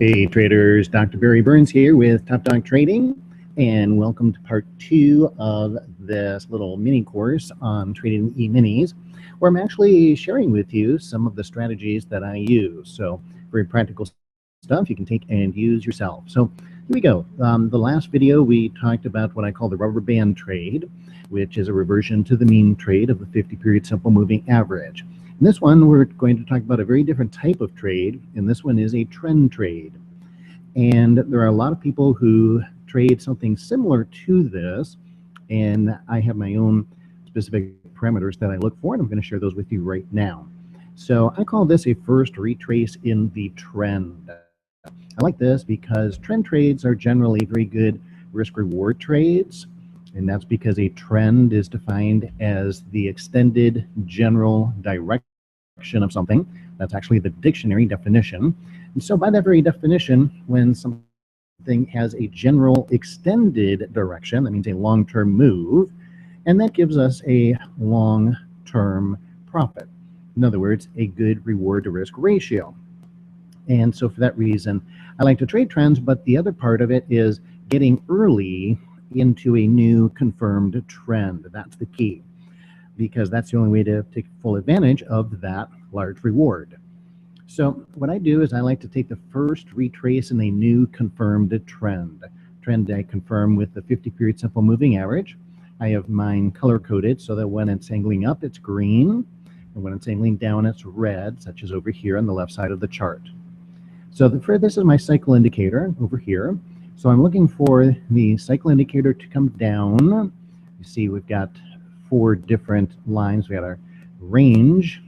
Hey traders, Dr. Barry Burns here with Top Dog Trading, and welcome to part 2 of this little mini course on trading E-minis, where I'm actually sharing with you some of the strategies that I use. So very practical stuff you can take and use yourself. So here we go. The last video we talked about what I call the rubber band trade, which is a reversion to the mean trade of the 50-period simple moving average. In this one, we're going to talk about a very different type of trade, and this one is a trend trade. And there are a lot of people who trade something similar to this, and I have my own specific parameters that I look for, and I'm going to share those with you right now. So I call this a first retrace in the trend. I like this because trend trades are generally very good risk-reward trades. And that's because a trend is defined as the extended general direction of something. That's actually the dictionary definition. And so by that very definition, when something has a general extended direction, that means a long-term move, and that gives us a long-term profit. In other words, a good reward to risk ratio. And so for that reason, I like to trade trends, but the other part of it is getting early into a new confirmed trend. That's the key, because that's the only way to take full advantage of that large reward. So what I do is I like to take the first retrace in a new confirmed trend. Trend I confirm with the 50-period simple moving average. I have mine color coded so that when it's angling up, it's green, and when it's angling down, it's red, such as over here on the left side of the chart. So this is my cycle indicator over here. So I'm looking for the cycle indicator to come down. You see we've got 4 different lines. We got our range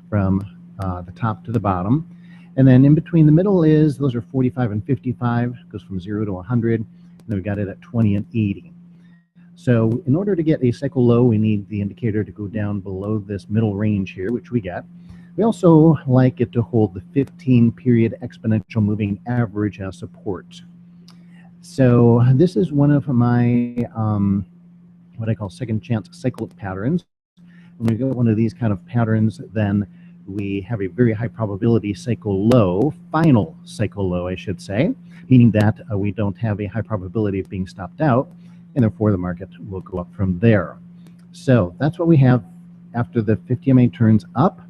from the top to the bottom. And then in between the middle is, those are 45 and 55, goes from 0 to 100. And then we got it at 20 and 80. So in order to get a cycle low, we need the indicator to go down below this middle range here, which we get. We also like it to hold the 15-period exponential moving average as support. So this is one of my what I call second chance cyclic patterns. When we get one of these kind of patterns, then we have a very high probability cycle low, final cycle low, I should say, meaning that we don't have a high probability of being stopped out, and therefore the market will go up from there. So that's what we have after the 50 MA turns up.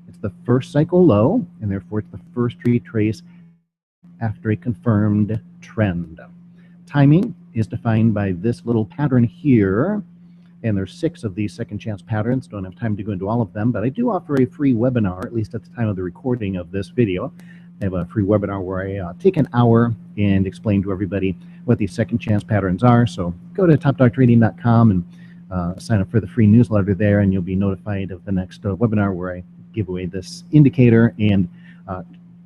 It's the first cycle low, and therefore it's the first retrace after a confirmed trend. Timing is defined by this little pattern here, and there's 6 of these second chance patterns. Don't have time to go into all of them, but I do offer a free webinar, at least at the time of the recording of this video. I have a free webinar where I take an hour and explain to everybody what these second chance patterns are. So go to topdogtrading.com and sign up for the free newsletter there, and you'll be notified of the next webinar where I give away this indicator and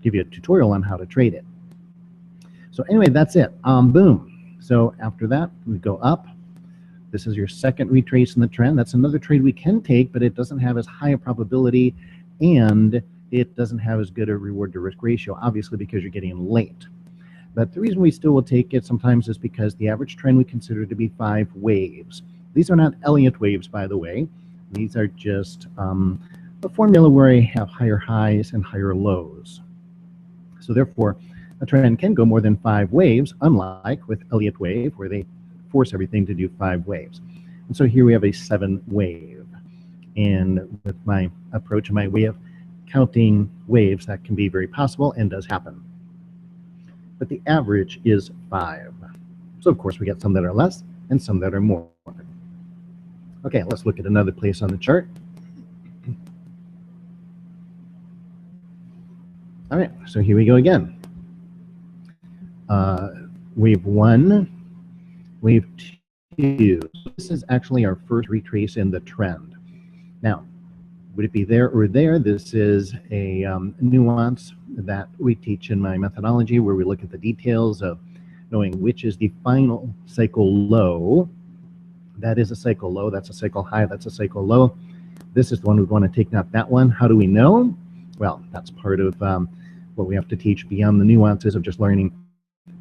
give you a tutorial on how to trade it. So anyway, that's it. Boom. So after that, we go up. This is your second retrace in the trend. That's another trade we can take, but it doesn't have as high a probability, and it doesn't have as good a reward to risk ratio, obviously, because you're getting late. But the reason we still will take it sometimes is because the average trend we consider to be 5 waves. These are not Elliott waves, by the way. These are just a formula where I have higher highs and higher lows. So therefore, a trend can go more than 5 waves, unlike with Elliott wave, where they force everything to do 5 waves. And so here we have a 7 wave. And with my approach and my way of counting waves, that can be very possible and does happen. But the average is 5. So of course we get some that are less and some that are more. Okay, let's look at another place on the chart. All right, so here we go again. Wave 1, wave 2. This is actually our first retrace in the trend. Now, would it be there or there? This is a nuance that we teach in my methodology, where we look at the details of knowing which is the final cycle low. That is a cycle low, that's a cycle high, that's a cycle low. This is the one we want to take, not that one. How do we know? Well, that's part of what we have to teach beyond the nuances of just learning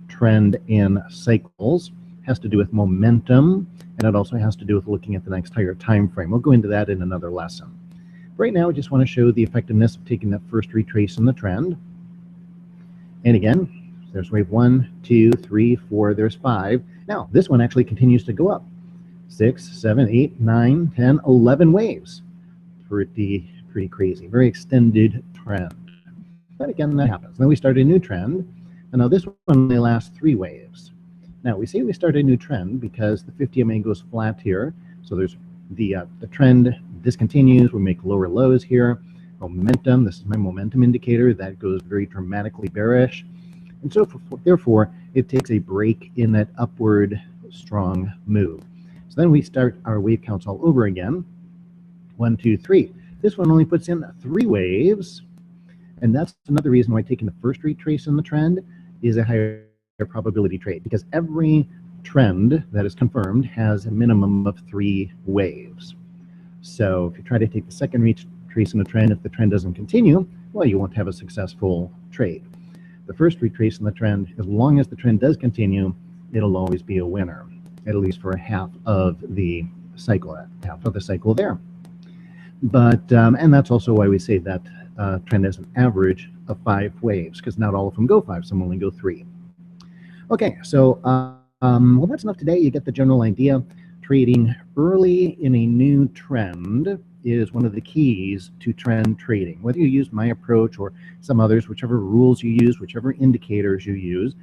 trend in cycles. It has to do with momentum, and it also has to do with looking at the next higher time frame. We'll go into that in another lesson. Right now, I just want to show the effectiveness of taking that first retrace in the trend. And again, There's wave 1, 2, 3, 4, there's 5. Now, this one actually continues to go up. 6, 7, 8, 9, 10, 11 waves. Pretty crazy. Very extended trend. But again, that happens. Then we start a new trend. And now this one only lasts 3 waves. Now, we say we start a new trend because the 50 MA goes flat here. So there's the trend discontinues. We make lower lows here. Momentum, this is my momentum indicator, that goes very dramatically bearish. And so therefore, it takes a break in that upward strong move. So then we start our wave counts all over again. 1, 2, 3. This one only puts in 3 waves. And that's another reason why taking the first retrace in the trend is a higher probability trade, because every trend that is confirmed has a minimum of 3 waves. So if you try to take the second retrace in a trend, if the trend doesn't continue, well, you won't have a successful trade. The first retrace in the trend, as long as the trend does continue, it'll always be a winner, at least for half of the cycle there. But and that's also why we say that trend has an average of 5 waves, because not all of them go 5, some only go 3. Okay, so well, that's enough today. You get the general idea. Trading early in a new trend is one of the keys to trend trading. Whether you use my approach or some others, whichever rules you use, whichever indicators you use,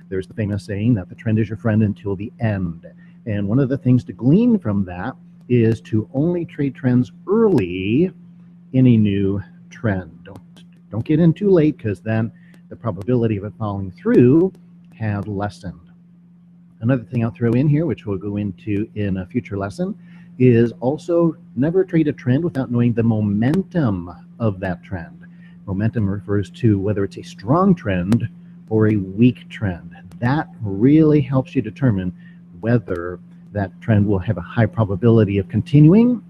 there's the famous saying that the trend is your friend until the end. And one of the things to glean from that is to only trade trends early in a new trend. Don't get in too late, because then the probability of it falling through have lessened. Another thing I'll throw in here, which we'll go into in a future lesson, is also never trade a trend without knowing the momentum of that trend. Momentum refers to whether it's a strong trend or a weak trend. That really helps you determine whether that trend will have a high probability of continuing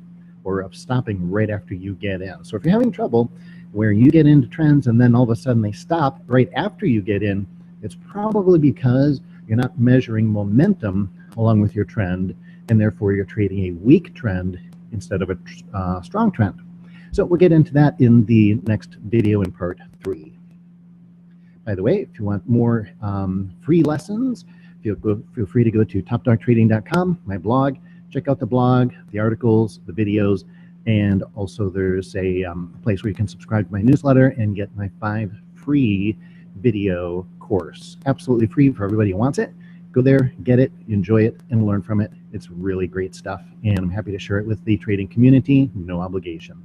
or of stopping right after you get in. So if you're having trouble where you get into trends and then all of a sudden they stop right after you get in, it's probably because you're not measuring momentum along with your trend, and therefore you're trading a weak trend instead of a strong trend. So we'll get into that in the next video in part 3. By the way, if you want more free lessons, feel free to go to topdogtrading.com, my blog. Check out the blog, the articles, the videos, and also there's a place where you can subscribe to my newsletter and get my 5 free video course. Absolutely free for everybody who wants it. Go there, get it, enjoy it, and learn from it. It's really great stuff, and I'm happy to share it with the trading community, no obligation.